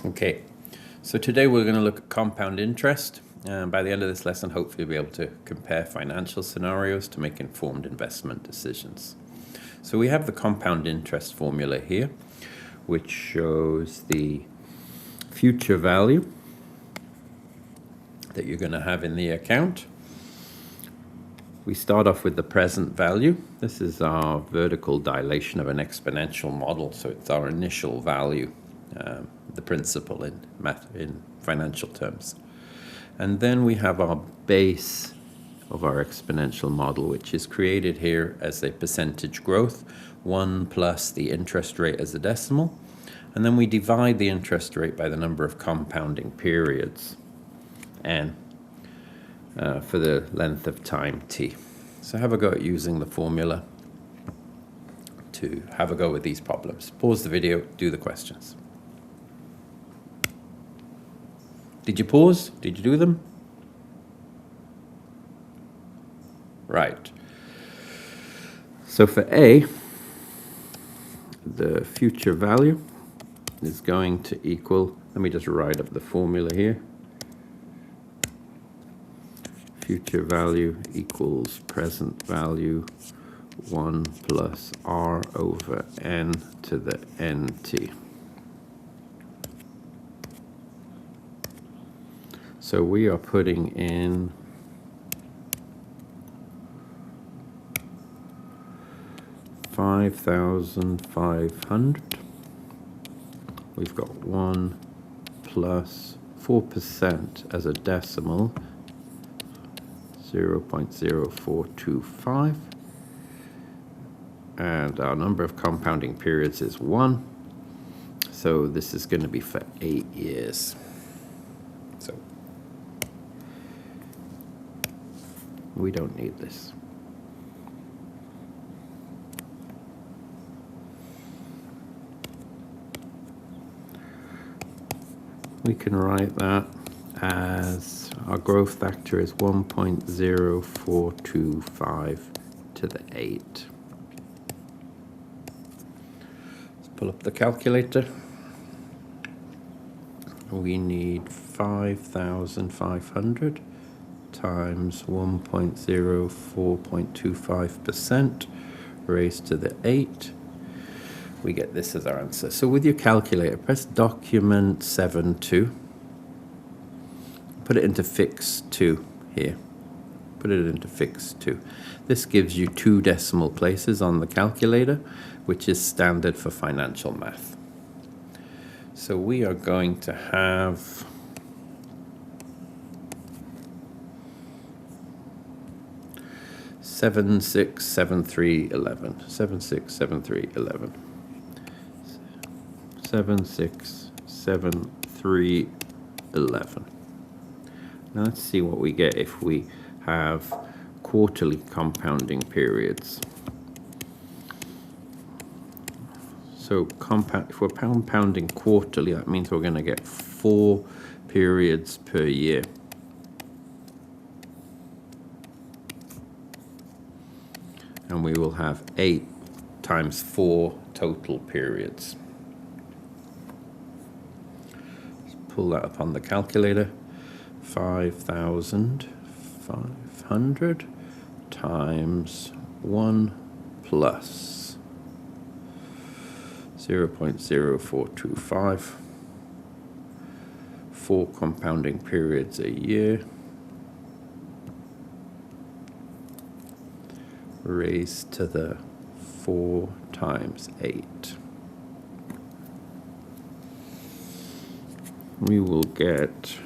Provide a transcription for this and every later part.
Okay, so today we're going to look at compound interest. By the end of this lesson, hopefully we'll be able to compare financial scenarios to make informed investment decisions. So we have the compound interest formula here, which shows the future value that you're going to have in the account. We start off with the present value. This is our vertical dilation of an exponential model, so it's our initial value, the principal in financial terms. And then we have our base of our exponential model, which is created here as a percentage growth, 1 plus the interest rate as a decimal. And then we divide the interest rate by the number of compounding periods, n, for the length of time t. So have a go at using the formula to have a go with these problems. Pause the video, do the questions. Did you pause? Did you do them? Right. So for A, the future value is going to equal, let me just write up the formula here. Future value equals present value 1 plus r over n to the nt. So we are putting in $5,500. We've got 1 plus 4% as a decimal, 0.0425, and our number of compounding periods is 1, so this is going to be for 8 years. So we don't need this. We can write that as our growth factor is 1.0425 to the 8. Let's pull up the calculator. We need 5,500 times 1.04.25% raised to the 8. We get this as our answer. So with your calculator, press document 7.2. Put it into fix 2 here. Put it into fix 2. This gives you 2 decimal places on the calculator, which is standard for financial math. So we are going to have 767311. 767311. 767311. Now let's see what we get if we have quarterly compounding periods. So if we're compounding quarterly, that means we're going to get 4 periods per year. And we will have 8 times 4 total periods. Let's pull that up on the calculator. 5,500 times 1 plus 0.0425. 4 compounding periods a year. Raised to the 4 times 8. We will get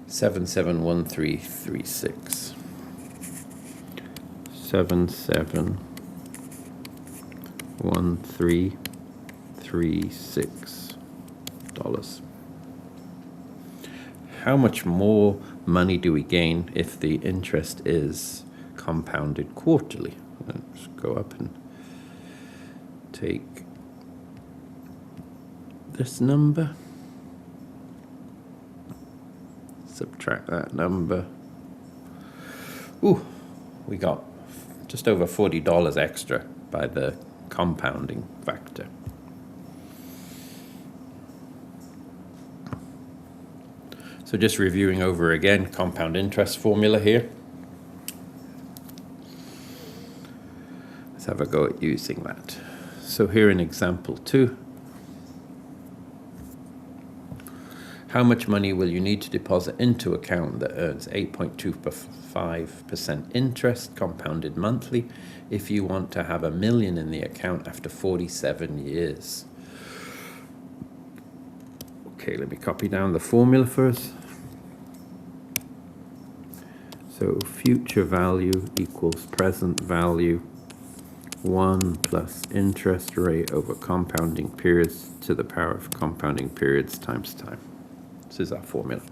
771336. 771336 dollars. How much more money do we gain if the interest is compounded quarterly? Let's go up and take this number, subtract that number. Ooh, we got just over $40 extra by the compounding factor. So just reviewing over again, compound interest formula here. Let's have a go at using that. So here in example 2, how much money will you need to deposit into account that earns 8.25% interest compounded monthly if you want to have $1 million in the account after 47 years? Okay, let me copy down the formula first. So future value equals present value 1 plus interest rate over compounding periods to the power of compounding periods times time. This is our formula.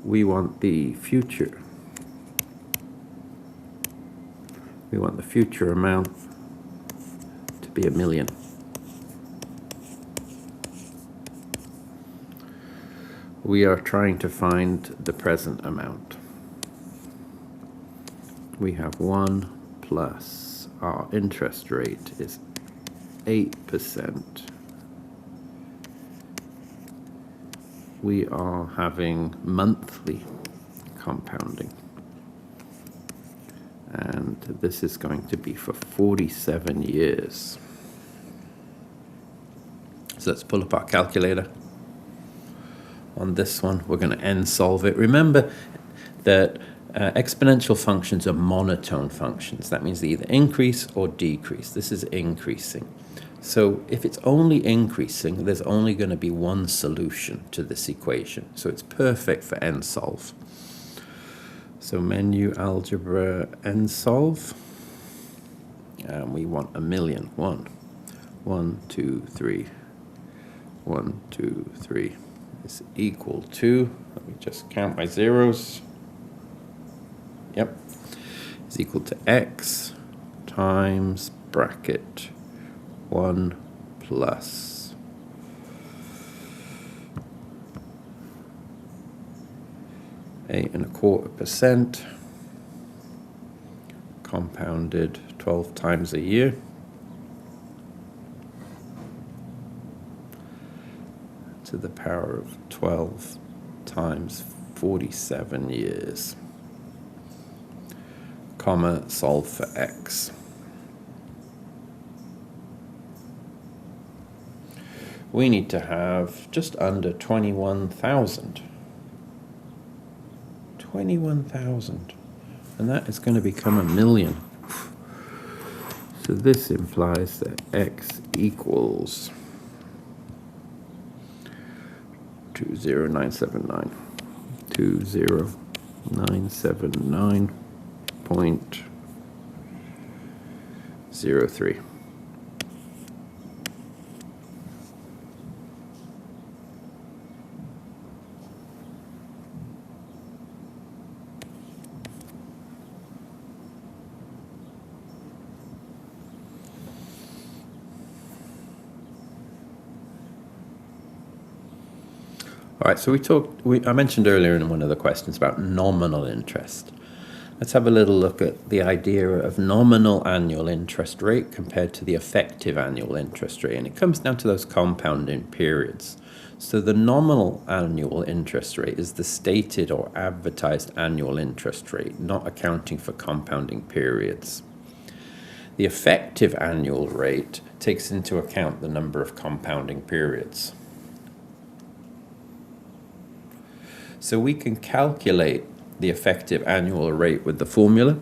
We want the future. We want the future amount to be $1 million. We are trying to find the present amount. We have 1 plus our interest rate is 8%. We are having monthly compounding. And this is going to be for 47 years. So let's pull up our calculator. On this one, we're going to end solve it. Remember that exponential functions are monotone functions. That means they either increase or decrease. This is increasing. So if it's only increasing, there's only going to be one solution to this equation. So it's perfect for end solve. So menu algebra end solve. And we want $1 million. 1, 2, 3. 1, 2, 3 is equal to, let me just count my zeros. Yep, is equal to x times bracket 1 plus 8.25% compounded 12 times a year to the power of 12 times 47 years, comma, solve for x. We need to have just under 21,000. 21,000. And that is going to become $1 million. So this implies that x equals 20979. 20979.03. All right, so I mentioned earlier in one of the questions about nominal interest. Let's have a little look at the idea of nominal annual interest rate compared to the effective annual interest rate. And it comes down to those compounding periods. So the nominal annual interest rate is the stated or advertised annual interest rate, not accounting for compounding periods. The effective annual rate takes into account the number of compounding periods. So we can calculate the effective annual rate with the formula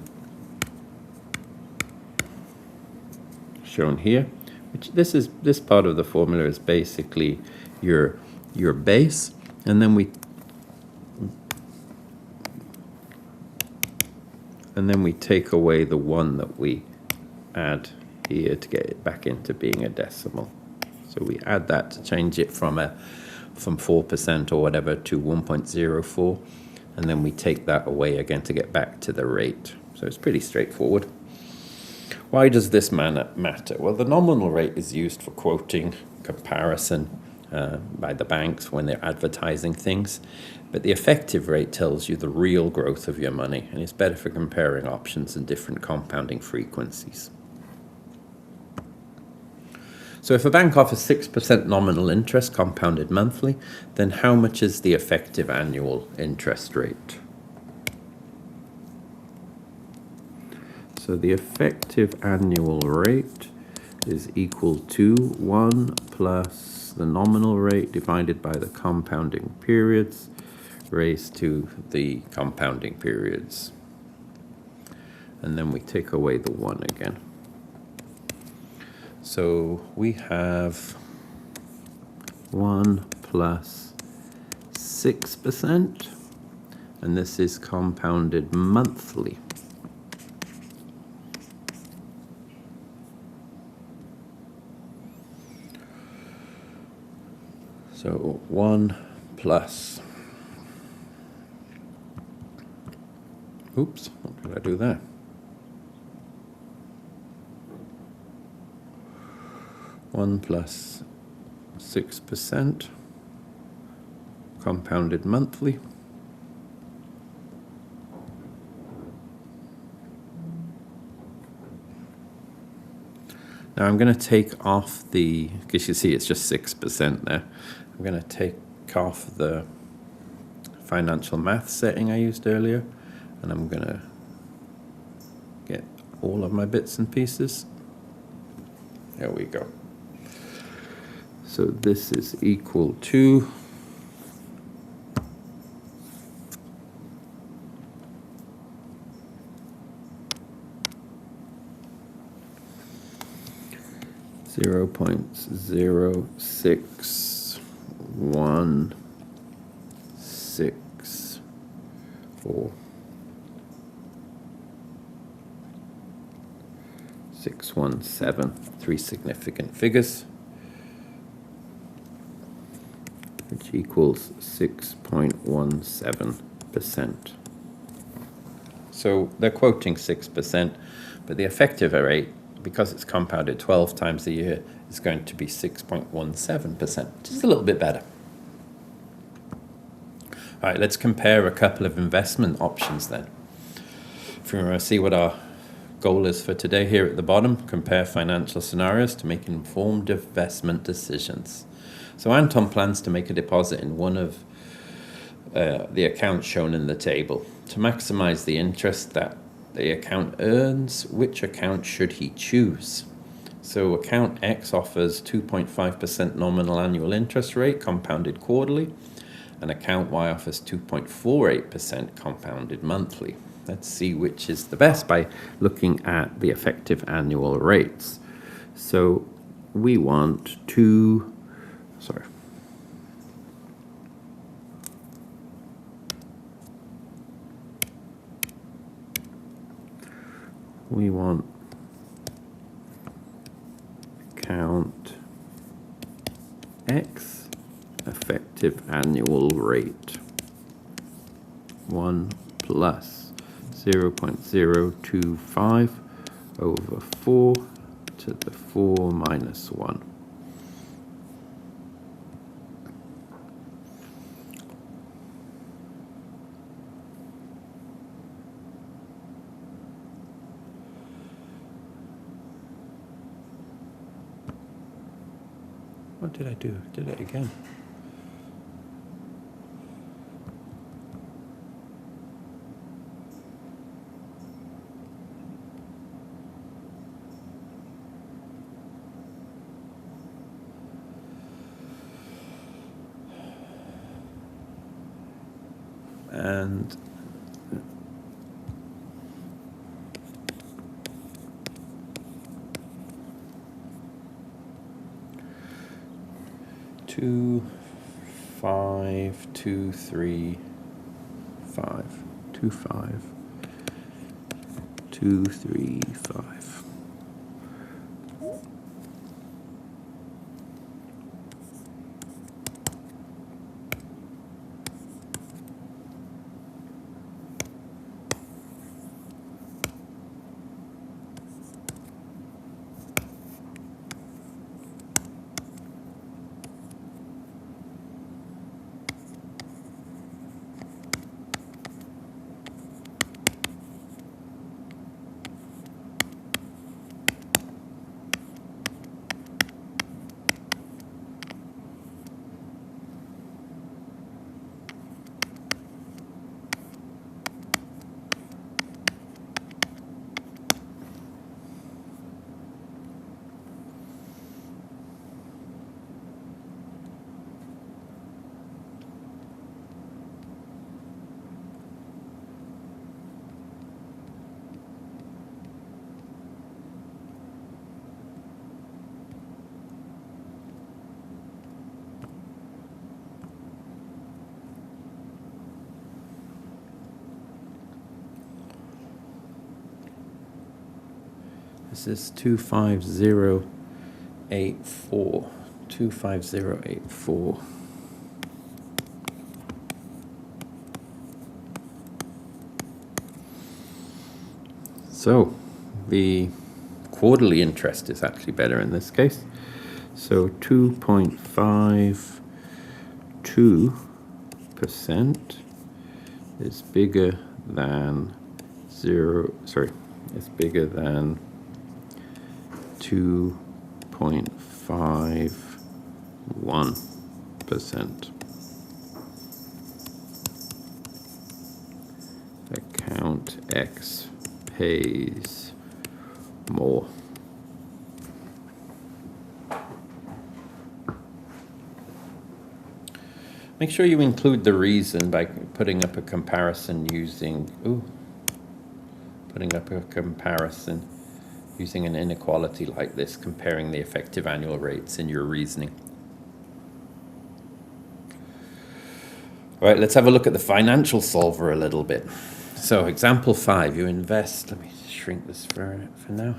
shown here, which this part of the formula is basically your base, and then we take away the 1 that we add here to get it back into being a decimal. So we add that to change it from 4% or whatever to 1.04, and then we take that away again to get back to the rate. So it's pretty straightforward. Why does this matter? Well, the nominal rate is used for quoting, comparison, by the banks when they're advertising things. But the effective rate tells you the real growth of your money, and it's better for comparing options and different compounding frequencies. So if a bank offers 6% nominal interest compounded monthly, then how much is the effective annual interest rate? So the effective annual rate is equal to 1 plus the nominal rate divided by the compounding periods raised to the compounding periods. And then we take away the 1 again. So we have 1 plus 6%, and this is compounded monthly. So 1 plus, oops, what did I do there? 1 plus 6% compounded monthly. Now I'm going to take off the, because you see it's just 6% there. I'm going to take off the financial math setting I used earlier, and I'm going to get all of my bits and pieces. There we go. So this is equal to 0.06164 617, 3 significant figures, which equals 6.17%. So they're quoting 6%, but the effective rate, because it's compounded 12 times a year, is going to be 6.17%, which is a little bit better. All right, let's compare a couple of investment options then. If we want to see what our goal is for today, here at the bottom, compare financial scenarios to make informed investment decisions. So Anton plans to make a deposit in one of the accounts shown in the table. To maximize the interest that the account earns, which account should he choose? So account X offers 2.5% nominal annual interest rate compounded quarterly, and account Y offers 2.48% compounded monthly. Let's see which is the best by looking at the effective annual rates. So we want to, we want account X effective annual rate 1 plus 0.025 over 4 to the 4 minus 1. What did I do? Did it again. And two, 5, 2, 3, 5, 2, 5, 2, 3, 5. This is 25084. 25084. So the quarterly interest is actually better in this case. So 2.52% is bigger than it's bigger than 2.51%. Account X pays more. Make sure you include the reason by putting up a comparison using an inequality like this, comparing the effective annual rates in your reasoning. All right, let's have a look at the financial solver a little bit. So example 5, you invest, let me shrink this for now.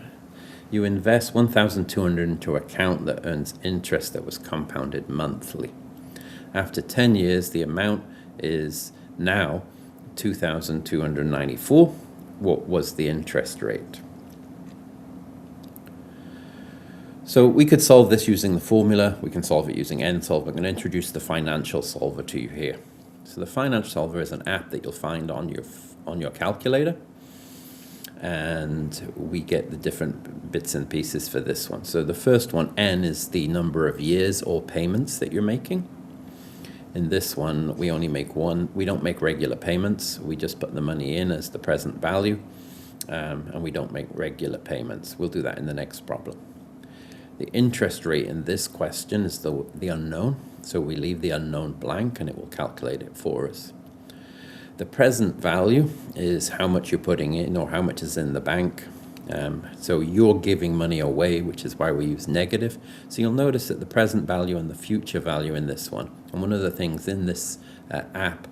You invest 1,200 into an account that earns interest that was compounded monthly. After 10 years, the amount is now 2,294. What was the interest rate? So we could solve this using the formula. We can solve it using NSolve. I'm going to introduce the financial solver to you here. So the financial solver is an app that you'll find on your calculator. And we get the different bits and pieces for this one. So the first one, N, is the number of years or payments that you're making. In this one, we only make one. We don't make regular payments. We just put the money in as the present value, and we don't make regular payments. We'll do that in the next problem. The interest rate in this question is the unknown, so we leave the unknown blank, and it will calculate it for us. The present value is how much you're putting in or how much is in the bank. So you're giving money away, which is why we use negative. So you'll notice that the present value and the future value in this one. And one of the things in this app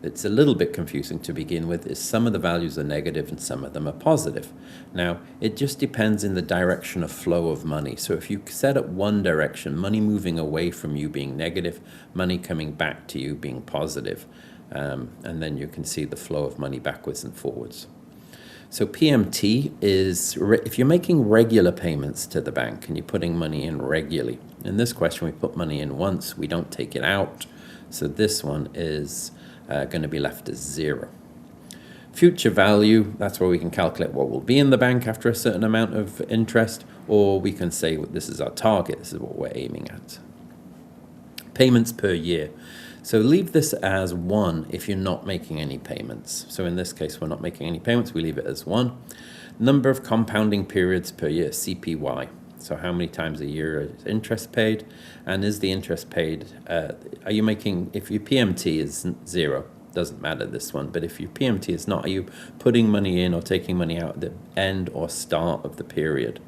that's a little bit confusing to begin with is some of the values are negative and some of them are positive. Now, it just depends in the direction of flow of money. So if you set up one direction, money moving away from you being negative, money coming back to you being positive, and then you can see the flow of money backwards and forwards. So PMT is if you're making regular payments to the bank and you're putting money in regularly. In this question, we put money in once, we don't take it out. So this one is going to be left as 0. Future value, that's where we can calculate what will be in the bank after a certain amount of interest, or we can say this is our target, this is what we're aiming at. Payments per year. So leave this as 1 if you're not making any payments. So in this case, we're not making any payments, we leave it as 1. Number of compounding periods per year, CPY. So how many times a year is interest paid? And is the interest paid, are you making, if your PMT is 0, doesn't matter this one, but if your PMT is not, are you putting money in or taking money out at the end or start of the period?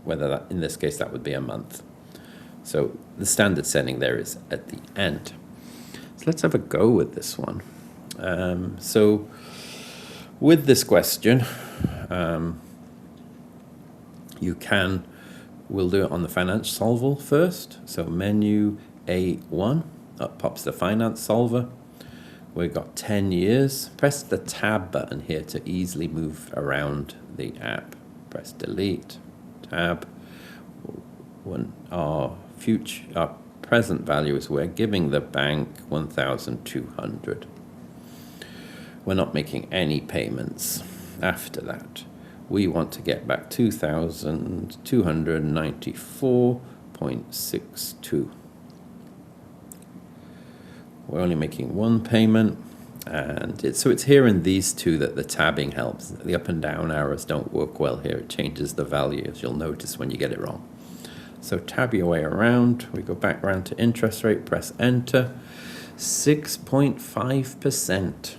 Whether that, in this case, that would be a month. So the standard setting there is at the end. So let's have a go with this one. So with this question, we'll do it on the finance solver first. So menu A1, up pops the finance solver. We've got 10 years. Press the tab button here to easily move around the app. Press delete, tab. When our present value is we're giving the bank 1,200. We're not making any payments after that. We want to get back 2,294.62. We're only making one payment, and so it's here in these two that the tabbing helps. The up and down arrows don't work well here. It changes the value, as you'll notice when you get it wrong. So tab your way around. We go back around to interest rate, press enter. 6.5%.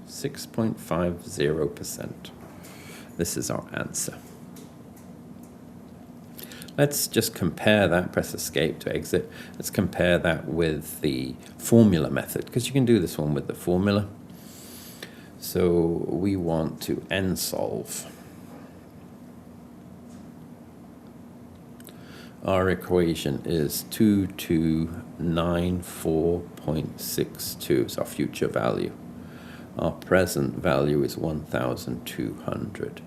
6.50%. This is our answer. Let's just compare that, press escape to exit. Let's compare that with the formula method, because you can do this one with the formula. So we want to NSolve. Our equation is 2294.62 is our future value. Our present value is 1,200.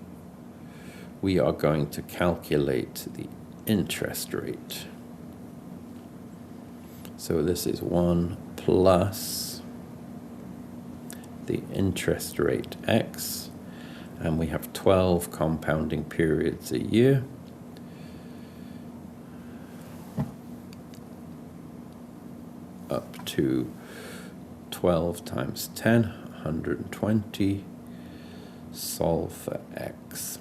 We are going to calculate the interest rate. So this is 1 plus the interest rate x, and we have 12 compounding periods a year. Up to 12 times 10, 120. Solve for x.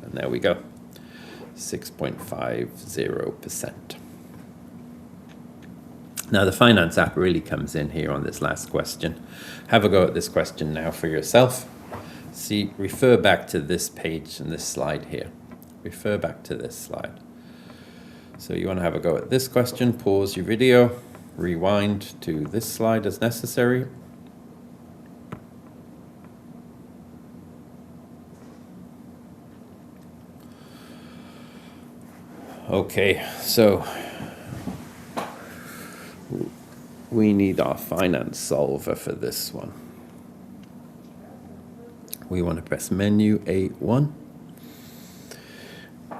And there we go, 6.50%. Now the finance app really comes in here on this last question. Have a go at this question now for yourself. See, refer back to this page and this slide here. Refer back to this slide. So you want to have a go at this question, pause your video, rewind to this slide as necessary. Okay, so we need our finance solver for this one. We want to press menu 8-1.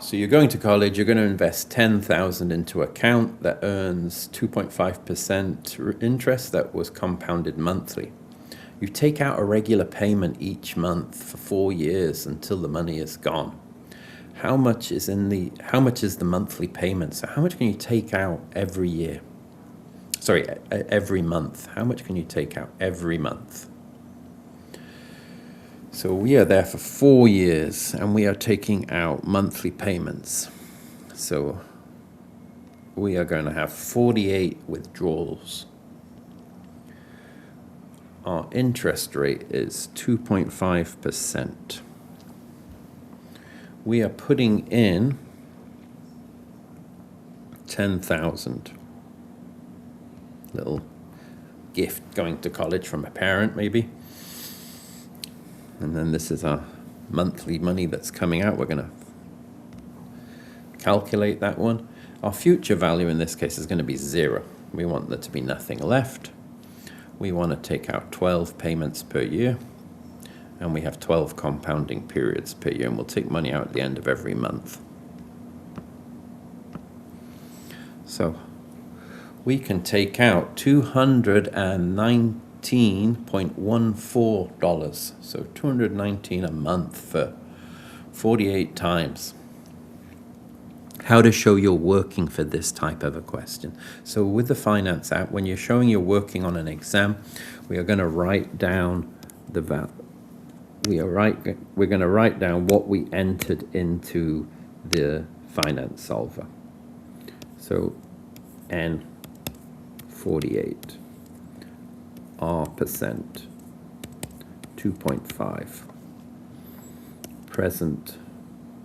So you're going to college, you're going to invest 10,000 into an account that earns 2.5% interest that was compounded monthly. You take out a regular payment each month for 4 years until the money is gone. How much is the monthly payment? So how much can you take out every year? Sorry, every month. How much can you take out every month? So we are there for 4 years and we are taking out monthly payments. So we are going to have 48 withdrawals. Our interest rate is 2.5%. We are putting in 10,000. Little gift going to college from a parent, maybe. And then this is our monthly money that's coming out. We're going to calculate that one. Our future value in this case is going to be 0. We want there to be nothing left. We want to take out 12 payments per year. And we have 12 compounding periods per year. And we'll take money out at the end of every month. So we can take out $219.14. So $219 a month for 48 times. How to show you're working for this type of a question. So with the finance app, when you're showing you're working on an exam, we are going to write down the value. We're going to write down what we entered into the finance solver. So N48, R percent, 2.5. Present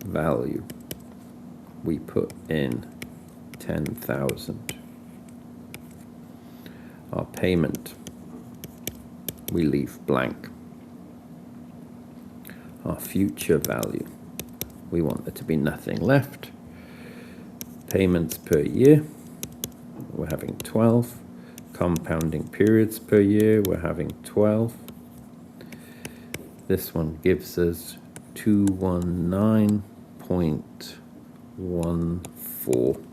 value, we put in 10,000. Our payment, we leave blank. Our future value, we want there to be nothing left. Payments per year, we're having 12. Compounding periods per year, we're having 12. This one gives us 219.14.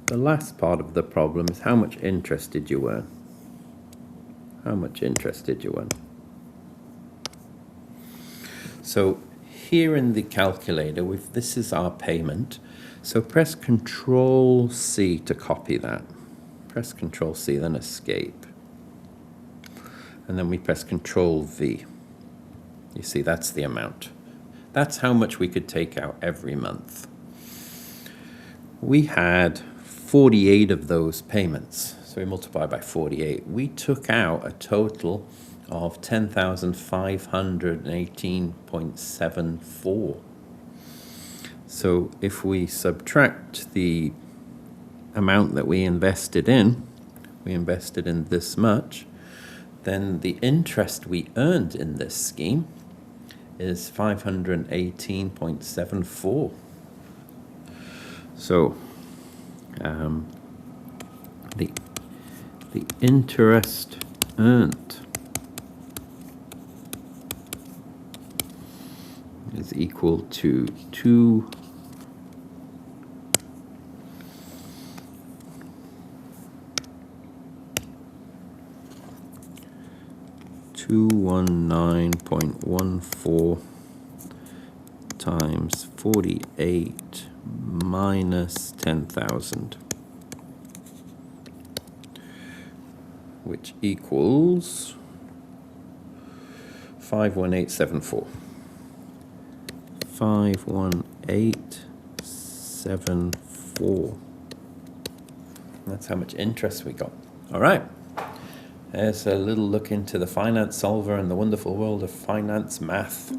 The last part of the problem is how much interest did you earn? How much interest did you earn? So here in the calculator, this is our payment. So press Control C to copy that. Press Control C, then escape. And then we press Control V. You see, that's the amount. That's how much we could take out every month. We had 48 of those payments. So we multiply by 48. We took out a total of 10,518.74. So if we subtract the amount that we invested in this much, then the interest we earned in this scheme is 518.74. So the interest earned is equal to 219.14 times 48 minus 10,000, which equals 51874. 51874. That's how much interest we got. All right. There's a little look into the finance solver and the wonderful world of finance math.